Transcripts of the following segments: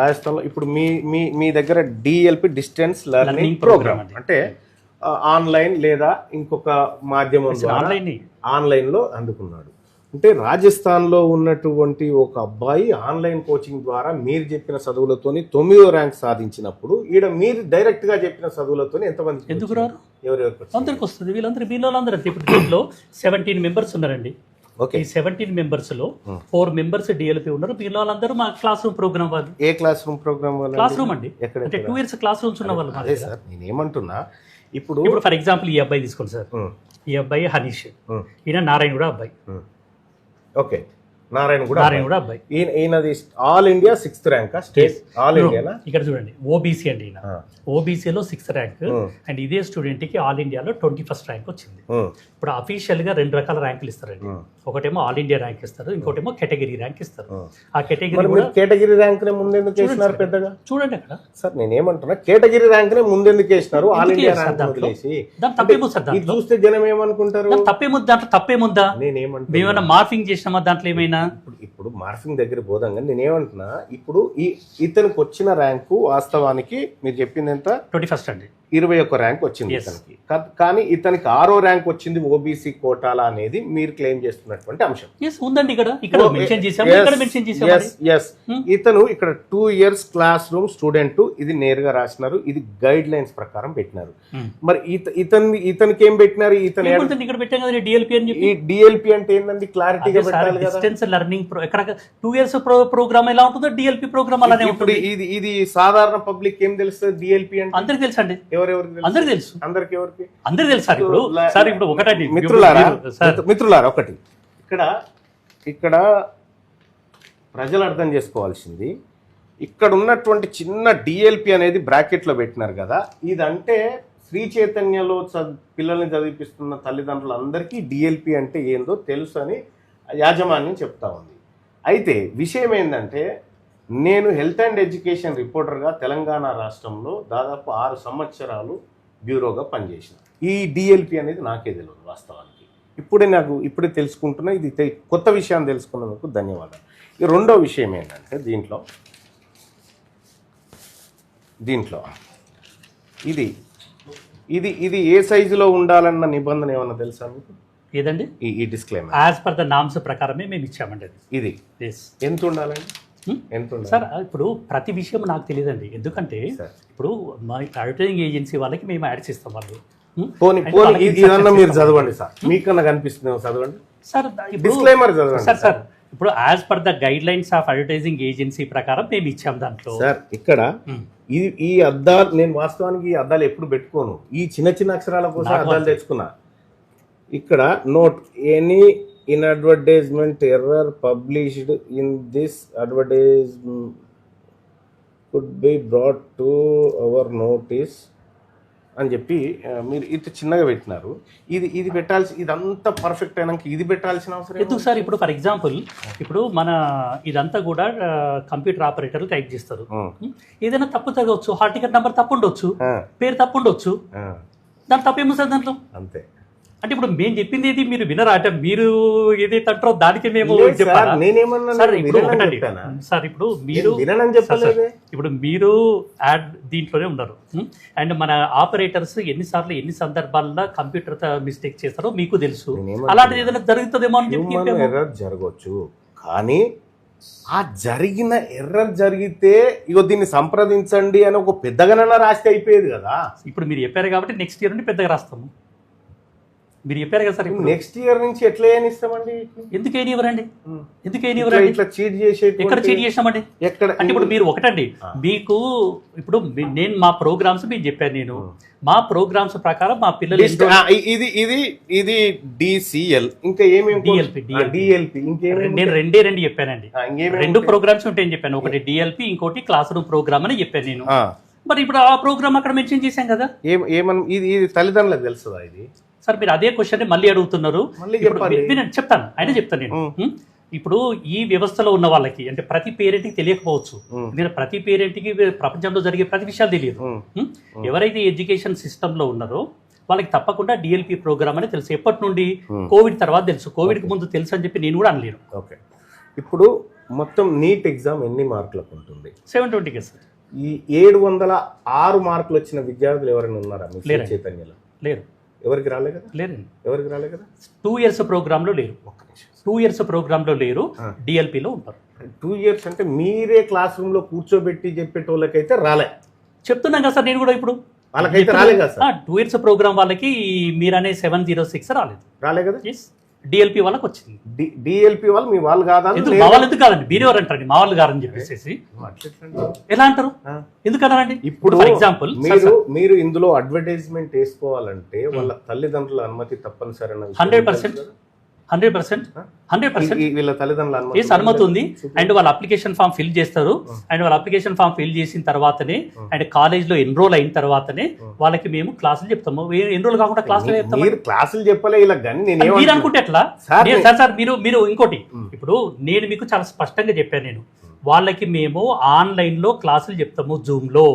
రాజస్థాన్లో ఇప్పుడు మీ మీ మీ దగ్గర డిఎల్పి డిస్టెన్స్ లెర్నింగ్ ప్రోగ్రామ్ అంటే ఆన్లైన్ లేదా ఇంకొక మాధ్యమం ద్వారా ఆన్లైన్లో అందుకున్నాడు. అంటే రాజస్థాన్లో ఉన్నటువంటి ఒక అబ్బాయి ఆన్లైన్ కోచింగ్ ద్వారా మీరు చెప్పిన చదువులతోని 9వ ర్యాంక్ సాధించినప్పుడు ఈడ మీరు డైరెక్ట్ గా చెప్పిన చదువులతోని ఎంతమంది ఎందుకు రారు? ఎవరెవరికి అందరికి వస్తుంది. వీళ్ళందరూ ఇప్పుడు దీంట్లో 17 మెంబర్స్ ఉన్నారండి. ఓకే, ఈ 17 మెంబర్స్ లో 4 మెంబర్స్ డిఎల్పి ఉన్నారు. వీళ్ళ వాళ్ళందరూ మా క్లాస్ రూమ్ ప్రోగ్రామ్ వాళ్ళు. ఏ క్లాస్ రూమ్ ప్రోగ్రామ్ వాళ్ళు? క్లాస్ రూమ్ అండి. ఎక్కడ? అంటే 2 years క్లాస్ రూమ్స్ ఉన్న వాళ్ళు. అదే సార్ నేనేమంటున్నా, ఇప్పుడు ఫర్ ఎగ్జాంపుల్ ఈ అబ్బాయి తీసుకోండి సార్. ఈ అబ్బాయి హనీష్, ఈయన నారాయణ కూడా అబ్బాయి. ఓకే, నారాయణ కూడా అబ్బాయి. ఈయనది all India 6th rank state all India. ఇక్కడ చూడండి ఓబీసీ అండి. ఈయన ఓబీసీలో 6th ర్యాంక్ అండ్ ఇదే స్టూడెంట్ కి ఆల్ ఇండియాలో 21st ర్యాంక్ వచ్చింది. ఇప్పుడు అఫీషియల్ గా 2 రకాల ర్యాంకులు ఇస్తారండి. ఒకటేమో ఆల్ ఇండియా ర్యాంక్ ఇస్తారు, ఇంకోటేమో కేటగిరీ ర్యాంక్ ఇస్తారు. ఆ కేటగిరీ ర్యాంక్ నే ముందెందుకు వేసినారు పెద్దగా? చూడండి అక్కడ సార్ నేనేమంటున్నా, కేటగిరీ ర్యాంక్ నే ముందెందుకు వేసినారు? ఆల్ ఇండియా ర్యాంక్ వదిలేసి తప్పేమో సార్. ఇది చూస్తే జనం ఏమనుకుంటారు? దాంట్లో తప్పేముందా? నేనేమంటున్నా, మేమైనా మార్ఫింగ్ చేసినామా దాంట్లో ఏమైనా? ఇప్పుడు మార్ఫింగ్ దగ్గర పోదాం, నేనేమంటున్నా, ఇప్పుడు ఇతనికి వచ్చిన ర్యాంకు వాస్తవానికి మీరు చెప్పింది ఎంత? 21st అండి. 21 ర్యాంక్ వచ్చింది ఇతనికి. కానీ ఇతనికి 6వ ర్యాంక్ వచ్చింది ఓబీసీ కోటాల అనేది మీరు క్లెయిమ్ చేస్తున్నటువంటి అంశం ఉందండి. ఇక్కడ ఇతను ఇక్కడ 2 years క్లాస్ రూమ్ స్టూడెంట్, ఇది నేరుగా రాసినారు, ఇది గైడ్ లైన్స్ ప్రకారం పెట్టినారు. మరి ఇతనికి ఏం పెట్టినారు? ఇతను ఇక్కడ పెట్టాం కదా డిఎల్పి అని చెప్పి. ఈ డిఎల్పి అంటే ఏంటండి? క్లారిటీగా పెట్టాలి కదా. డిస్టెన్స్ లెర్నింగ్ ఎక్కడ 2 years ప్రోగ్రామ్ ఎలా ఉంటుందో డిఎల్పి ప్రోగ్రామ్ అలానే ఉంటుంది. ఇది సాధారణ పబ్లిక్ ఏం తెలుస్తుంది డిఎల్పి అంటే? అందరికి తెలుసు అండి. అందరికి తెలుసు. అందరికి తెలుసు సార్. ఇప్పుడు ఒకటండి మిత్రులారా, ఒకటి ఇక్కడ ప్రజలు అర్థం చేసుకోవాల్సింది, ఇక్కడ ఉన్నటువంటి చిన్న డిఎల్పి అనేది బ్రాకెట్ లో పెట్టినారు కదా, ఇదంటే శ్రీ చైతన్యలో పిల్లల్ని చదివిపిస్తున్న తల్లిదండ్రులందరికీ డిఎల్పి అంటే ఏందో తెలుసు అని యాజమాన్యం చెప్తా ఉంది. అయితే విషయం ఏంటంటే, నేను హెల్త్ అండ్ ఎడ్యుకేషన్ రిపోర్టర్గా తెలంగాణ రాష్ట్రంలో దాదాపు 6 సంవత్సరాలు బ్యూరోగా పనిచేసిన. ఈ డిఎల్పి అనేది నాకే తెలియదు వాస్తవానికి. ఇప్పుడే తెలుసుకుంటున్నా. ఇది కొత్త విషయాన్ని తెలుసుకున్నందుకు ధన్యవాదాలు. ఈ రెండో విషయం ఏంటంటే, దీంట్లో ఇది ఏ సైజులో ఉండాలన్న నిబంధన ఏమన్నా తెలుసా మీకు? ఏదండి? ఈ disclaimer as per the norms ప్రకారమే మేము ఇచ్చామండి. ఇది ఎంత ఉండాలండి? సార్ ఇప్పుడు ప్రతి విషయం నాకు తెలియదండి. ఎందుకంటే ఇప్పుడు మా అడ్వర్టైజింగ్ ఏజెన్సీ వాళ్ళకి మేము యాడ్స్ ఇస్తాం. వాళ్ళు ఇదన్నా మీరు చదవండి సార్, మీకన్నా కనిపిస్తుంది చదవండి సార్. డిస్క్లైమర్ చదవండి సార్. ఇప్పుడు as per the guide lines of advertising agency ప్రకారం మేము ఇచ్చాం దాంట్లో. సార్ ఇక్కడ ఈ అద్దాలు, నేను వాస్తవానికి ఈ అద్దాలు ఎప్పుడు పెట్టుకోను, ఈ చిన్న అక్షరాల కోసం అద్దాలు తెచ్చుకున్నా. ఇక్కడ note any in advertisement error published in this advertisement could be brought to our notice అని చెప్పి మీరు ఇంత చిన్నగా పెట్టినారు. ఇది పెట్టాల్సి, ఇదంతా పర్ఫెక్ట్ అయినాక ఇది పెట్టాల్సిన అవసరం ఎందుకు సార్? ఇప్పుడు ఫర్ ఎగ్జాంపుల్ ఇప్పుడు మన ఇదంతా కూడా కంప్యూటర్ ఆపరేటర్లు టైప్ చేస్తారు. ఏదైనా తప్పు జరగవచ్చు, హాల్ టికెట్ నెంబర్ తప్పు ఉండొచ్చు, పేరు తప్పు ఉండొచ్చు, దాని తప్పేమో సార్ దాంట్లో. అంతే. అంటే ఇప్పుడు మేము చెప్పింది ఏది మీరు వినరా? అంటే మీరు ఏదైతే అంటారో దానికి మేము సార్ ఇప్పుడు మీరు యాడ్ దీంట్లోనే ఉన్నారు. అండ్ మన ఆపరేటర్స్ ఎన్ని సందర్భాల్లో కంప్యూటర్ మిస్టేక్ చేస్తారో మీకు తెలుసు. అలాంటిది ఏదైనా జరుగుతుందేమో అని ఎర్రర్ జరగవచ్చు. కానీ ఆ జరిగిన ఎర్రర్ జరిగితే ఇగో దీన్ని సంప్రదించండి అని ఒక పెద్దగానన్నా రాస్తే అయిపోయేది కదా. ఇప్పుడు మీరు చెప్పారు కాబట్టి నెక్స్ట్ ఇయర్ నుండి పెద్దగా రాస్తాము. మీరు చెప్పారు కదా సార్. నెక్స్ట్ ఇయర్ నుంచి ఎట్లా ఏనిస్తామండి? ఎందుకు ఏనివ్వరండి? ఇట్లా చీట్ చేసే ఎక్కడ చీట్ చేసినామండి? ఎక్కడ అంటే ఇప్పుడు మీరు ఒకటండి, మీకు ఇప్పుడు నేను మా ప్రోగ్రామ్స్ మీకు చెప్పాను. నేను మా ప్రోగ్రామ్స్ ప్రకారం మా పిల్లలు ఇది డిసిఎల్ ఇంకా ఏమేమి డిఎల్పి ఇంకేమి నేను రెండు చెప్పానండి. 2 ప్రోగ్రామ్స్ ఉంటాయని చెప్పాను. ఒకటి డిఎల్పి, ఇంకోటి క్లాస్ రూమ్ ప్రోగ్రామ్ అని చెప్పాను నేను. మరి ఇప్పుడు ఆ ప్రోగ్రామ్ అక్కడ మెన్షన్ చేశాం కదా. ఇది తల్లిదండ్రులకు తెలుస్తుందా ఇది? సార్ మీరు అదే క్వశ్చన్ మళ్ళీ అడుగుతున్నారు. చెప్తాను నేను. ఇప్పుడు ఈ వ్యవస్థలో ఉన్న వాళ్ళకి అంటే ప్రతి పేరెంట్కి తెలియకపోవచ్చు. నేను ప్రతి పేరెంట్కి ప్రపంచంలో జరిగే ప్రతి విషయాలు తెలియదు. ఎవరైతే ఎడ్యుకేషన్ సిస్టంలో ఉన్నారో వాళ్ళకి తప్పకుండా డిఎల్పి ప్రోగ్రామ్ అని తెలుసు. ఎప్పటి నుండి? కోవిడ్ తర్వాత తెలుసు. కోవిడ్కి ముందు తెలుసు అని చెప్పి నేను కూడా అనలేను. ఓకే, ఇప్పుడు మొత్తం నీట్ ఎగ్జామ్ ఎన్ని మార్కులకు ఉంటుంది? 720 సార్. ఈ 706 మార్కులు వచ్చిన విద్యార్థులు ఎవరైనా ఉన్నారా మీ శ్రీ లేరండి. చైతన్యలో? లేరు. ఎవరికి రాలే కదా? లేరండి. ఎవరికి రాలే కదా? 2 years ప్రోగ్రామ్ లో లేరు. 2 years ప్రోగ్రామ్ లో లేరు. డిఎల్పిలో ఉంటారు. 2 years అంటే మీరే క్లాస్ రూమ్ లో కూర్చోబెట్టి చెప్పేటోళ్ళకైతే రాలే. చెప్తున్నాం కదా సార్ నేను కూడా ఇప్పుడు. వాళ్ళకైతే రాలే కదా సార్? 2 years ప్రోగ్రామ్ వాళ్ళకి మీరనే 706 రాలేదు. రాలే కదా? డిఎల్పి వాళ్ళకి వచ్చింది. డిఎల్పి వాళ్ళు మీ వాళ్ళు కాదా? ఎందుకు మా వాళ్ళు ఎందుకు కాదండి? మీరెవరు అంటారండి మా వాళ్ళు కాదని చెప్పేసి? ఎలా అంటారు? ఎందుకన్నారండి? ఇప్పుడు ఫర్ ఎగ్జాంపుల్ మీరు ఇందులో అడ్వర్టైజ్మెంట్ వేసుకోవాలంటే వాళ్ళ తల్లిదండ్రుల అనుమతి తప్పనిసరి. 100% వీళ్ళ తల్లిదండ్రుల అనుమతి ఉంది. అండ్ వాళ్ళ అప్లికేషన్ ఫామ్ ఫిల్ చేస్తారు. అండ్ వాళ్ళ అప్లికేషన్ ఫామ్ ఫిల్ చేసిన తర్వాతనే అండ్ కాలేజ్ లో ఎన్రోల్ అయిన తర్వాతనే వాళ్ళకి మేము క్లాసులు చెప్తాము. ఎన్రోల్ కాకుండా క్లాసులు చెప్తాము. మీరు క్లాసులు చెప్పలే ఇలా కానీ మీరు అనుకుంటే ఎట్లా సార్? మీరు ఇంకోటి ఇప్పుడు నేను మీకు చాలా స్పష్టంగా చెప్పాను. నేను వాళ్ళకి మేము ఆన్లైన్ లో క్లాసులు చెప్తాము జూమ్ లో.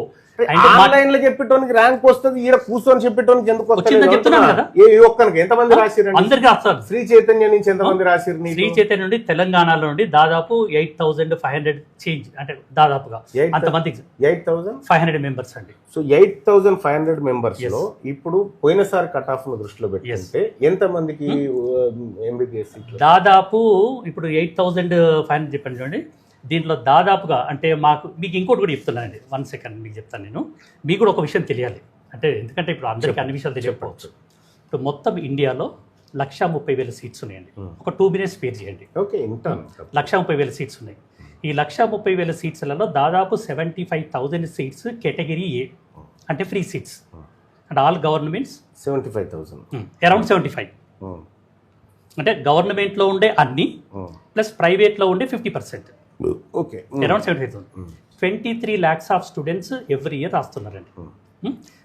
ఆన్లైన్ లో చెప్పేటోనికి ర్యాంక్ వస్తుంది, ఈడ కూర్చొని చెప్పేటోనికి ఎందుకు చెప్తున్నాను కదా. ఏ ఒక్కరికి ఎంతమంది రాసిరు? అందరికి వస్తారు. శ్రీ చైతన్య నుంచి ఎంతమంది రాసిరు? శ్రీ చైతన్య నుండి తెలంగాణలో నుండి దాదాపు 8,500 చేంజ్, అంటే దాదాపుగా అంతమందికి 8,500 మెంబర్స్ అండి. సో 8,500 మెంబర్స్ లో ఇప్పుడు పోయినసారి కట్ ఆఫ్ ను దృష్టిలో పెట్టుకుంటే ఎంత మందికి ఎంబీబీఎస్? దాదాపు ఇప్పుడు 8,500 చెప్పండి చూడండి. దీంట్లో దాదాపుగా అంటే మీకు ఇంకోటి కూడా చెప్తున్నానండి. 1 second మీకు చెప్తాను. నేను మీకు కూడా ఒక విషయం తెలియాలి. అంటే ఎందుకంటే ఇప్పుడు అందరికీ అన్ని విషయాలు తెలియకపోవచ్చు. ఇప్పుడు మొత్తం ఇండియాలో 130,000 సీట్స్ ఉన్నాయండి. ఒక 2 minutes స్పేర్ చేయండి. 130,000 సీట్స్ ఉన్నాయి. ఈ 130,000 సీట్స్లలో దాదాపు 75,000 సీట్స్ కేటగిరీ ఏ, అంటే ఫ్రీ సీట్స్. అంటే ఆల్ గవర్నమెంట్స్ 75,000, అరౌండ్ 75. అంటే గవర్నమెంట్లో ఉండే అన్ని ప్లస్ ప్రైవేట్లో ఉండే 50%. Around 75,000. 23 lakhs of students every year రాస్తున్నారండి.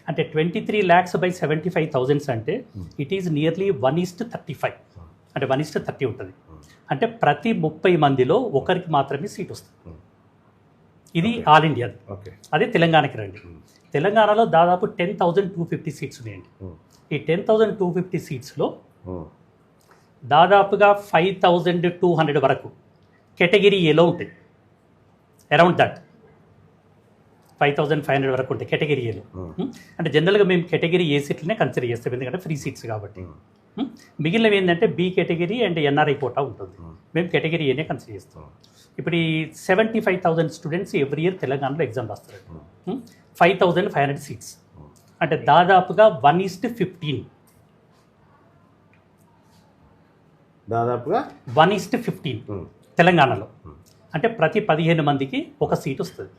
అంటే 23 lakhs by 75,000 అంటే ఇట్ ఈస్ నియర్లీ 1:35. అంటే 1:30 ఉంటుంది. అంటే ప్రతి 30 మందిలో ఒకరికి మాత్రమే సీట్ వస్తుంది. ఇది ఆల్ ఇండియా. అదే తెలంగాణకి రండి. తెలంగాణలో దాదాపు 10,250 సీట్స్ ఉన్నాయండి. ఈ 10,250 సీట్స్లో దాదాపుగా 5,200 వరకు కేటగిరీ ఏలో ఉంటాయి. అరౌండ్ దట్ 5,500 వరకు ఉంటాయి కేటగిరీ ఏలో. అంటే జనరల్గా మేము కేటగిరీ ఏ సీట్లనే కన్సిడర్ చేస్తాం, ఎందుకంటే ఫ్రీ సీట్స్ కాబట్టి. మిగిలినవి ఏంటంటే B category and NRI quota ఉంటుంది. మేము కేటగిరీ ఏనే కన్సిడర్ చేస్తాం. ఇప్పుడు ఈ 75,000 స్టూడెంట్స్ ఎవ్రీ ఇయర్ తెలంగాణలో ఎగ్జామ్ రాస్తారు. 5,500 సీట్స్ అంటే దాదాపుగా 1:15. దాదాపుగా 1:15 తెలంగాణలో. అంటే ప్రతి 15 మందికి ఒక సీట్ వస్తుంది.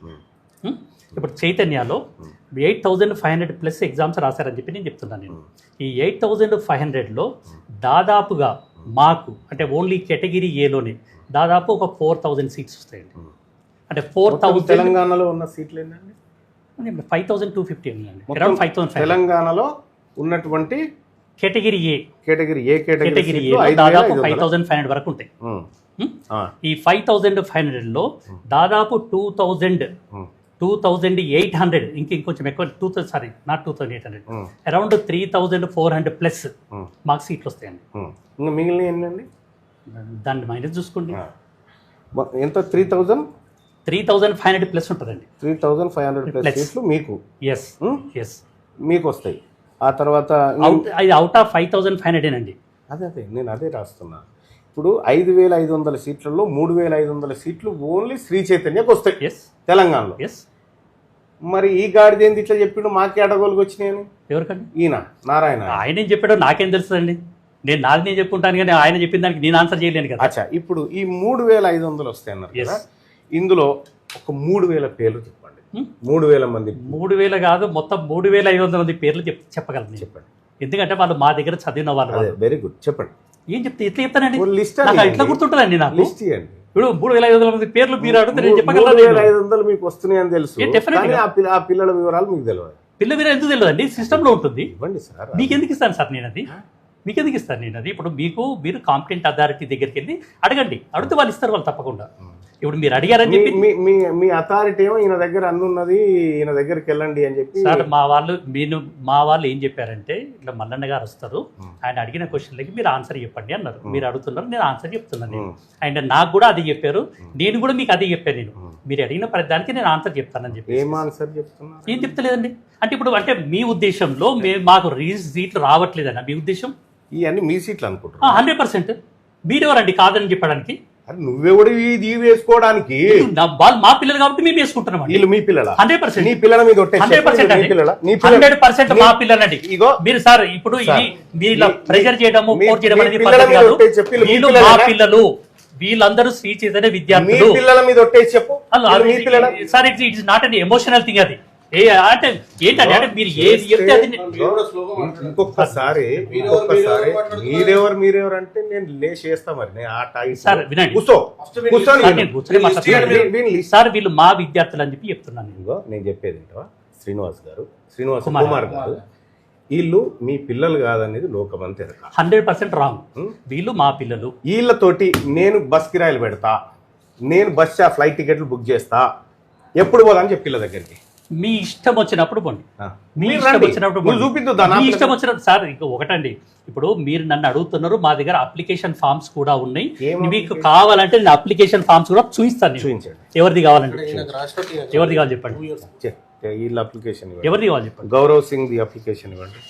ఇప్పుడు చైతన్యలో 8,500 ప్లస్ ఎగ్జామ్స్ రాశారని చెప్పి నేను చెప్తున్నాను. నేను ఈ 8,500లో దాదాపుగా మాకు అంటే ఓన్లీ కేటగిరీ ఏలోనే దాదాపు ఒక 4,000 సీట్స్ వస్తాయండి. అంటే 4,000 తెలంగాణలో ఉన్న సీట్లు ఏంటండి? 5,250 అండి. అరౌండ్ 5,500 తెలంగాణలో ఉన్నటువంటి కేటగిరీ ఏ కేటగిరీ దాదాపు 5,500 వరకు ఉంటాయి. ఈ 5,500లో దాదాపు 2,800 ఇంకొంచెం ఎక్కువ 2,800 అరౌండ్ 3,400 ప్లస్ మాకు సీట్లు వస్తాయండి. మిగిలిన ఏంటండి? దాన్ని మైనస్ చూసుకోండి. ఎంత? 3,500 ప్లస్ ఉంటుందండి. 3,500 ప్లస్ సీట్లు మీకు మీకు వస్తాయి. ఆ తర్వాత అది అవుట్ ఆఫ్ 5,500 అండి. అదే నేను అదే రాస్తున్నా. ఇప్పుడు 5,500 సీట్లలో 3,500 సీట్లు ఓన్లీ శ్రీ చైతన్యకు వస్తాయి తెలంగాణలో. మరి ఈ గాడిద ఏంది ఇట్లా చెప్పిండు మాకే అడగోలుగా వచ్చినాయని? ఎవరికండి? ఈయన నారాయణ. ఆయన ఏం చెప్పాడో నాకేం తెలుస్తుందండి. నాది నేను చెప్పుకుంటాను కానీ ఆయన చెప్పిన దానికి నేను ఆన్సర్ చేయలేను కదా. అచ్చా, ఇప్పుడు ఈ 3,500 వస్తాయి అన్నారు కదా, ఇందులో ఒక 3,000 పేర్లు చెప్పండి. 3,000 మంది. 3,000 కాదు, మొత్తం 3,500 మంది పేర్లు చెప్పగలను. చెప్పండి. ఎందుకంటే వాళ్ళు మా దగ్గర చదివిన వాళ్ళు. వెరీ గుడ్, చెప్పండి. ఏం చెప్తే ఎట్లా చెప్తానండి? లిస్ట్ ఎట్లా గుర్తుంటుందండి నాకు? లిస్ట్ ఇవ్వండి. ఇప్పుడు 3,500 మంది పేర్లు మీరు అడిగితే నేను చెప్పగలను. 3,500 మీకు వస్తున్నాయని తెలుసు, ఆ పిల్లల వివరాలు మీకు తెలియదు. పిల్ల వివరాలు ఎందుకు తెలియదు అండి? సిస్టంలో ఉంటుంది. ఇవ్వండి సార్. మీకు ఎందుకు ఇస్తాను సార్ నేను అది? మీకు ఎందుకు ఇస్తాను నేను అది? ఇప్పుడు మీరు కాంపిటెంట్ అథారిటీ దగ్గరికి వెళ్ళి అడగండి. అడిగితే వాళ్ళు ఇస్తారు, వాళ్ళు తప్పకుండా. ఇప్పుడు మీరు అడిగారని మీ చెప్పి మీ మీ అథారిటీ ఏమో ఈయన దగ్గర అన్నున్నది, ఈయన దగ్గరికి వెళ్ళండి అని చెప్పి. సార్ మా వాళ్ళు ఏం చెప్పారంటే ఇట్లా మల్లన్న గారు వస్తారు, ఆయన అడిగిన క్వశ్చన్లకి మీరు ఆన్సర్ చెప్పండి అన్నారు. మీరు అడుగుతున్నారు, నేను ఆన్సర్ చెప్తున్నాను నేను. అండ్ నాకు కూడా అది చెప్పారు, నేను కూడా మీకు అదే చెప్పాను. నేను మీరు అడిగిన ప్రతి దానికి నేను ఆన్సర్ చెప్తానని చెప్పి. ఏం ఆన్సర్ చెప్తున్నా? ఏం చెప్తలేదండి. అంటే ఇప్పుడు అంటే మీ ఉద్దేశంలో మాకు సీట్లు రావట్లేదన్న మీ ఉద్దేశం? ఇవన్నీ మీ సీట్లు అనుకుంటున్నా. 100%. మీరెవరండి కాదని చెప్పడానికి? అది నువ్వెవడు ఇది వేసుకోవడానికి? మా పిల్లలు కాబట్టి మేము వేసుకుంటున్నాం. వీళ్ళు మీ పిల్లల? 100%. నీ పిల్లల మీద 100% మా పిల్లలండి. ఇగో మీరు సార్ ఇప్పుడు మీరు ఇలా ప్రెజర్ చేయడము, ఫోర్స్ చేయడం అనేది పద్ధతి కాదు. వీళ్ళు మా పిల్లలు, వీళ్ళందరూ శ్రీ చైతన్య విద్యార్థులు. పిల్లల మీద ఒట్టేసి చెప్పు. Sir it is not an emotional thing. అది అంటే ఏంటంటే అంటే మీరు ఏది చెప్తే అది. ఇంకొకసారి మీరెవరు అంటే నేను లేచేస్తా మరి. నేను ఆ టైం సార్ వినండి సార్, వీళ్ళు మా విద్యార్థులు అని చెప్పి చెప్తున్నాను. ఇదిగో నేను చెప్పేది ఏంటో, శ్రీనివాస్ కుమార్ గారు వీళ్ళు మీ పిల్లలు కాదనేది లోకమంతా ఎరక. 100% రాంగ్. వీళ్ళు మా పిల్లలు. వీళ్ళతోటి నేను బస్ కిరాయిలు పెడతా, నేను ఫ్లైట్ టికెట్లు బుక్ చేస్తా, ఎప్పుడు పోదని చెప్పి పిల్లల దగ్గరికి. మీ ఇష్టం వచ్చినప్పుడు పోండి, మీ మీరు ఇష్టం రండి. వచ్చినప్పుడు నువ్వు చూపిద్దు దాన్ని. మీ ఇష్టం వచ్చినప్పుడు. సార్ ఇంకో ఒకటండి, ఇప్పుడు మీరు నన్ను అడుగుతున్నారు, మా దగ్గర అప్లికేషన్ ఫామ్స్ కూడా ఉన్నాయి. మీకు కావాలంటే నేను అప్లికేషన్ ఫామ్స్ కూడా చూపిస్తాను. చూపించండి. ఎవరిది కావాలంటే ఎవరిది కావాలి చెప్పండి. వీళ్ళ అప్లికేషన్ ఎవరిది కావాలి చెప్పండి. గౌరవ్ సింగ్ ది అప్లికేషన్ ఇవ్వండి.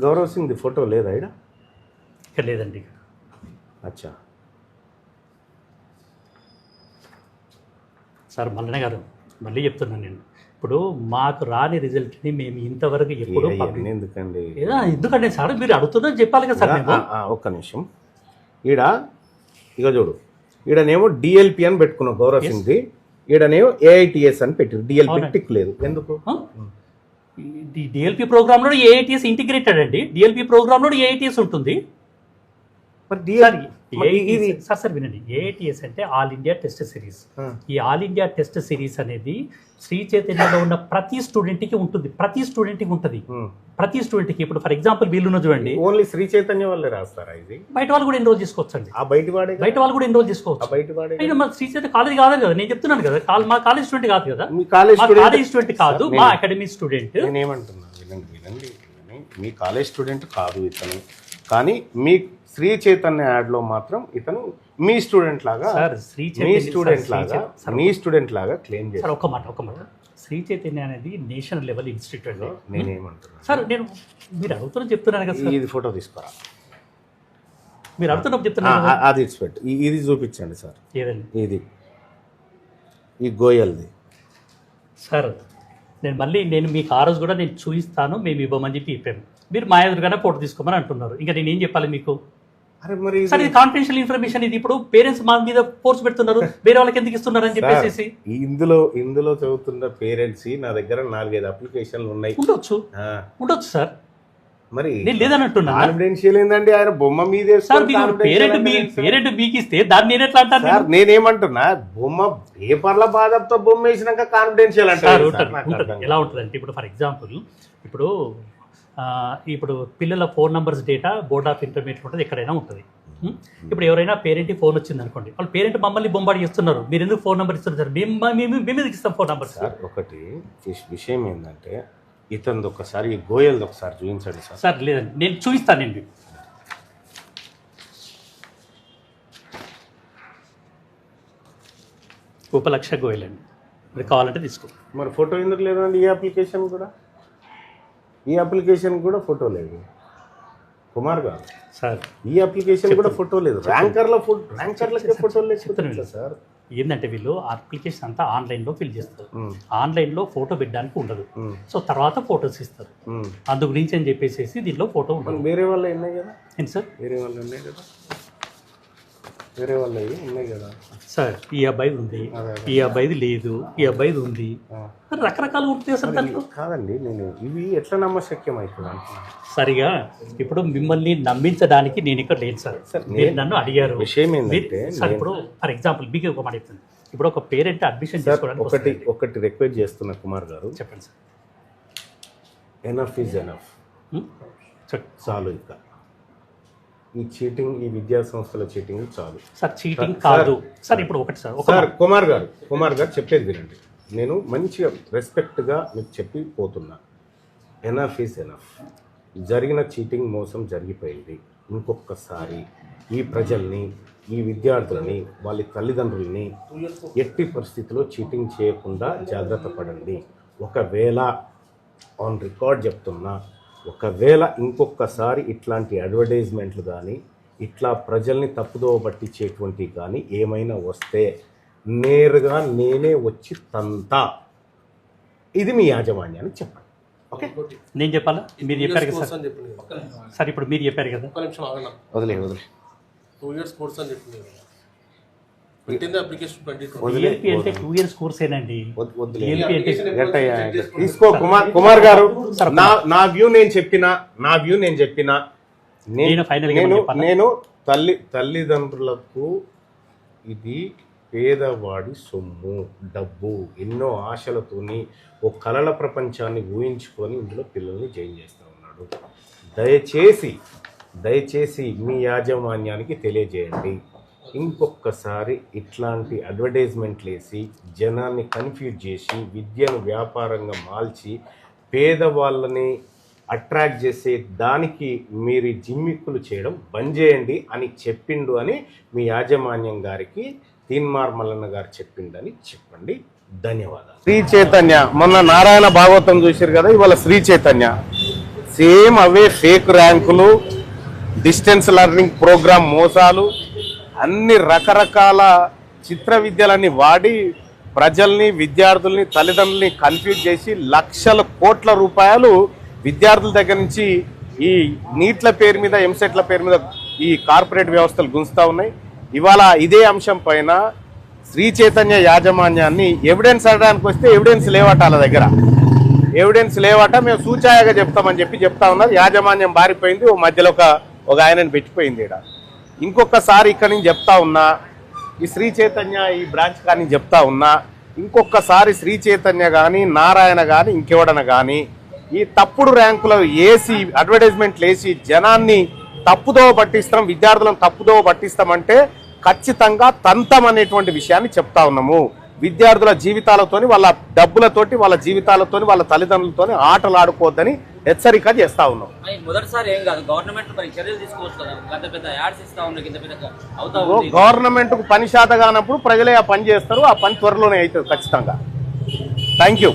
గౌరవ్ సింగ్ ది ఫోటో లేదా ఇక్కడ? ఇక్కడ లేదండి. అచ్చా సార్ మల్లన్న గారు, మళ్ళీ చెప్తున్నాను నేను, ఇప్పుడు మాకు రాని రిజల్ట్ని మేము ఇంతవరకు ఎప్పుడు ఎందుకండి ఎందుకంటే సార్ మీరు అడుగుతున్నా చెప్పాలి కదా సార్. ఒక్క నిమిషం. ఇక చూడు, ఈడనేమో డిఎల్పి అని పెట్టుకున్నావు గౌరవ్ సింగ్ ది, ఈడనేమో ఏఐటిఎస్ అని పెట్టారు. డిఎల్పి టిక్ లేదు ఎందుకు? డిఎల్పి ప్రోగ్రామ్ లో ఏఐటిఎస్ ఇంటిగ్రేటెడ్ అండి. డిఎల్పి ప్రోగ్రామ్ లో ఏఐటిఎస్ ఉంటుంది. సార్ వినండి, ఏఐటిఎస్ అంటే ఆల్ ఇండియా టెస్ట్ సిరీస్. ఈ ఆల్ ఇండియా టెస్ట్ సిరీస్ అనేది శ్రీ చైతన్యలో ఉన్న ప్రతి స్టూడెంట్ కి ఉంటుంది. ప్రతి స్టూడెంట్ కి ఇప్పుడు ఫర్ ఎగ్జాంపుల్ వీళ్ళున్న చూడండి, ఓన్లీ శ్రీ చైతన్య వాళ్ళే రాస్తారా ఇది? బయట వాళ్ళు కూడా ఎన్రోల్ చేసుకోవచ్చు అండి. బయట వాళ్ళు కూడా ఎన్రోల్ చేసుకోవచ్చు. మా శ్రీ చైతన్య కాలేజ్ కాదు కదా, నేను చెప్తున్నాను కదా, మా కాలేజ్ స్టూడెంట్ కాదు కదా, కాలేజ్ స్టూడెంట్ కాదు, మా అకాడమీ స్టూడెంట్. నేనేమంటున్నా వినండి, మీ కాలేజ్ స్టూడెంట్ కాదు ఇతను, కానీ మీ శ్రీ చైతన్య యాడ్ లో మాత్రం ఇతను మీ స్టూడెంట్ లాగా క్లెయిమ్ చేస్తారు. ఒక మాట శ్రీ చైతన్య అనేది నేషనల్ లెవెల్ ఇన్స్టిట్యూట్. నేనేమంటున్నా సార్, నేను మీరు అడుగుతున్నా చెప్తున్నాను కదా సార్. ఇది ఫోటో తీసుకురా. మీరు అడుగుతున్నప్పుడు చెప్తున్నారు. అది ఇచ్చిపెట్టు, ఇది చూపించండి సార్. ఏదండి ఇది? ఈ గోయల్ది సార్. నేను మీకు ఆ రోజు కూడా నేను చూపిస్తాను, మేము ఇవ్వమని చెప్పి చెప్పాను. మీరు మా ఎదురుగానే ఫోటో తీసుకోమని అంటున్నారు. ఇంకా నేను ఏం చెప్పాలి మీకు? సార్ ఇది కాన్ఫిడెన్షియల్ ఇన్ఫర్మేషన్. ఇది ఇప్పుడు పేరెంట్స్ మా మీద ఫోర్స్ పెడుతున్నారు, వేరే వాళ్ళకి ఎందుకు ఇస్తున్నారు అని చెప్పేసి. ఇందులో చదువుతున్న పేరెంట్స్ నా దగ్గర 4-5 అప్లికేషన్లు ఉన్నాయి. ఉండొచ్చు సార్, మరి నేను లేదన్నట్టున్నా. కాన్ఫిడెన్షియల్ ఏంటంటే ఆయన బొమ్మ మీదే సార్. పేరెంట్ మీకు ఇస్తే దాన్ని నేను ఎట్లా అంటాను? సార్ నేనేమంటున్నా, బొమ్మ పేపర్ల బాధతో బొమ్మ వేసినాక కాన్ఫిడెన్షియల్ అంటారు. ఎలా ఉంటుంది అంటే ఇప్పుడు ఫర్ ఎగ్జాంపుల్ ఇప్పుడు పిల్లల phone numbers data board of intermediate ఉంటుంది, ఎక్కడైనా ఉంటుంది. ఇప్పుడు ఎవరైనా పేరెంట్కి ఫోన్ వచ్చింది అనుకోండి, వాళ్ళు పేరెంట్ మమ్మల్ని బొంబాడి చేస్తున్నారు, మీరు ఎందుకు ఫోన్ నెంబర్ ఇస్తున్నారు సార్? మేము ఎందుకు ఇస్తాం ఫోన్ నెంబర్ సార్? ఒకటి విషయం ఏంటంటే ఇతను ఒకసారి గోయల్ది ఒకసారి చూపించండి సార్. సార్ లేదండి, నేను చూపిస్తాను. నేను ఉపలక్ష గోయల్ అండి, మరి కావాలంటే తీసుకో. మరి ఫోటో ఎందుకు లేదండి? ఈ అప్లికేషన్ కూడా ఫోటో లేదు కుమార్ గారు సార్. ఈ అప్లికేషన్ కూడా ఫోటో లేదు. ర్యాంకర్లకి ఫోటో లేదు సార్. ఏంటంటే వీళ్ళు అప్లికేషన్ అంతా ఆన్లైన్లో ఫిల్ చేస్తారు, ఆన్లైన్లో ఫోటో పెట్టడానికి ఉండదు. సో తర్వాత ఫోటోస్ ఇస్తారు. అందు గురించి అని చెప్పేసి దీనిలో ఫోటో ఉండదు. వేరే వాళ్ళు ఉన్నాయి కదా. ఏంటి సార్? వేరే వాళ్ళు ఉన్నాయి కదా. వేరే వాళ్ళవి ఉన్నాయి కదా సార్ ఈ అబ్బాయి ఉంది, ఈ అబ్బాయిది లేదు, ఈ అబ్బాయిది ఉంది, రకరకాలు ఉంటాయి సార్ దాంట్లో. కాదండి, నేను ఇవి ఎట్లా నమ్మశక్యం అవుతుంది అంటున్నాను. సరిగా ఇప్పుడు మిమ్మల్ని నమ్మించడానికి నేను ఇక్కడ లేను సార్. మీరు నన్ను అడిగారు విషయం ఏంటంటే సార్, ఇప్పుడు ఫర్ ఎగ్జాంపుల్ మీకు ఒక మాట చెప్తాను. ఇప్పుడు ఒక పేరెంట్ అడ్మిషన్ చేసుకోవడానికి ఒకటి రిక్వెస్ట్ చేస్తున్నా కుమార్ గారు, చెప్పండి సార్. ఎనఫ్ ఈజ్ ఎనఫ్, చాలు. ఇంకా ఈ చీటింగ్, ఈ విద్యా సంస్థల చీటింగ్ చాలు సార్. చీటింగ్ కాదు సార్. ఇప్పుడు ఒకటి సార్, సార్ కుమార్ గారు చెప్పేది వినండి. నేను మంచిగా రెస్పెక్ట్గా మీకు చెప్పి పోతున్నా. Enough is enough. జరిగిన చీటింగ్, మోసం జరిగిపోయింది. ఇంకొకసారి ఈ ప్రజల్ని, ఈ విద్యార్థులని, వాళ్ళ తల్లిదండ్రులని ఎట్టి పరిస్థితిలో చీటింగ్ చేయకుండా జాగ్రత్త పడండి. ఒకవేళ ఆన్ రికార్డ్ చెప్తున్నా, ఒకవేళ ఇంకొకసారి ఇట్లాంటి అడ్వర్టైజ్మెంట్లు కానీ, ఇట్లా ప్రజల్ని తప్పుదోవ పట్టించేటువంటి కానీ ఏమైనా వస్తే నేరుగా నేనే వచ్చి తంతా. ఇది మీ యాజమాన్యానికి చెప్పండి. ఓకే, నేను చెప్పాలా? మీరు చెప్పారు కదా సార్. సార్ ఇప్పుడు మీరు చెప్పారు కదా. వదిలే 2 years కోర్స్ అని చెప్పింది. పెట్టింది అప్లికేషన్ 2020. ELP అంటే 2 years కోర్సేనండి. ELP అంటే తీసుకో కుమార్ గారు. నా వ్యూ నేను చెప్పిన నేను తల్లిదండ్రులకు ఇది పేదవాడి సొమ్ము, డబ్బు, ఎన్నో ఆశలతోని ఓ కలల ప్రపంచాన్ని ఊహించుకొని ఇందులో పిల్లల్ని జాయిన్ చేస్తూ ఉన్నాడు. దయచేసి మీ యాజమాన్యానికి తెలియజేయండి. ఇంకొకసారి ఇట్లాంటి అడ్వర్టైజ్మెంట్లు వేసి జనాన్ని కన్ఫ్యూజ్ చేసి విద్యను వ్యాపారంగా మార్చి పేదవాళ్ళని అట్రాక్ట్ చేసే దానికి మీరు జిమ్మిక్కులు చేయడం బంద్ చేయండి అని చెప్పిండు అని మీ యాజమాన్యం గారికి తీన్మార్ మల్లన్న గారు చెప్పిండని చెప్పండి. ధన్యవాదాలు. శ్రీ చైతన్య, మొన్న నారాయణ భాగవతం చూశారు కదా, ఇవాళ శ్రీ చైతన్య సేమ్ అవే ఫేక్ ర్యాంకులు, డిస్టెన్స్ లెర్నింగ్ ప్రోగ్రామ్ మోసాలు, అన్ని రకరకాల చిత్ర విద్యలన్నీ వాడి ప్రజల్ని, విద్యార్థుల్ని, తల్లిదండ్రుల్ని కన్ఫ్యూజ్ చేసి లక్షల కోట్ల రూపాయలు విద్యార్థుల దగ్గర నుంచి ఈ నీట్ల పేరు మీద, ఎంసెట్ల పేరు మీద ఈ కార్పొరేట్ వ్యవస్థలు గుంజుతా ఉన్నాయి. ఇవాళ ఇదే అంశం పైన శ్రీ చైతన్య యాజమాన్యాన్ని ఎవిడెన్స్ అడడానికి వస్తే ఎవిడెన్స్ లేవట, వాళ్ళ దగ్గర ఎవిడెన్స్ లేవట, మేము సూచాయగా చెప్తామని చెప్తా ఉన్నారు. యాజమాన్యం బారిపోయింది, ఓ మధ్యలో ఒక ఆయనని పెట్టిపోయింది. ఇక్కడ ఇంకొకసారి ఇక్కడి నుంచి చెప్తా ఉన్నా, ఈ శ్రీ చైతన్య ఈ బ్రాంచ్ కానీ చెప్తా ఉన్నా, ఇంకొకసారి శ్రీ చైతన్య కానీ, నారాయణ కానీ, ఇంకెవడన కానీ ఈ తప్పుడు ర్యాంకులు వేసి అడ్వర్టైజ్మెంట్లు వేసి జనాన్ని తప్పుదోవ పట్టిస్తాం, విద్యార్థులను తప్పుదోవ పట్టిస్తామంటే ఖచ్చితంగా తంతం అనేటువంటి విషయాన్ని చెప్తా ఉన్నాము. విద్యార్థుల జీవితాలతోని, వాళ్ళ డబ్బులతోటి, వాళ్ళ జీవితాలతోని, వాళ్ళ తల్లిదండ్రులతోని ఆటలు ఆడుకోవద్దని హెచ్చరిక చేస్తా ఉన్నాం. మొదటిసారి ఏం కాదు, గవర్నమెంట్ చర్యలు తీసుకోవచ్చు కదా. పెద్ద యాడ్స్ ఇస్తా ఉన్నాయి, గవర్నమెంట్ కు పని శాత కానప్పుడు ప్రజలే ఆ పని చేస్తారు. ఆ పని త్వరలోనే అవుతుంది ఖచ్చితంగా. Thank you.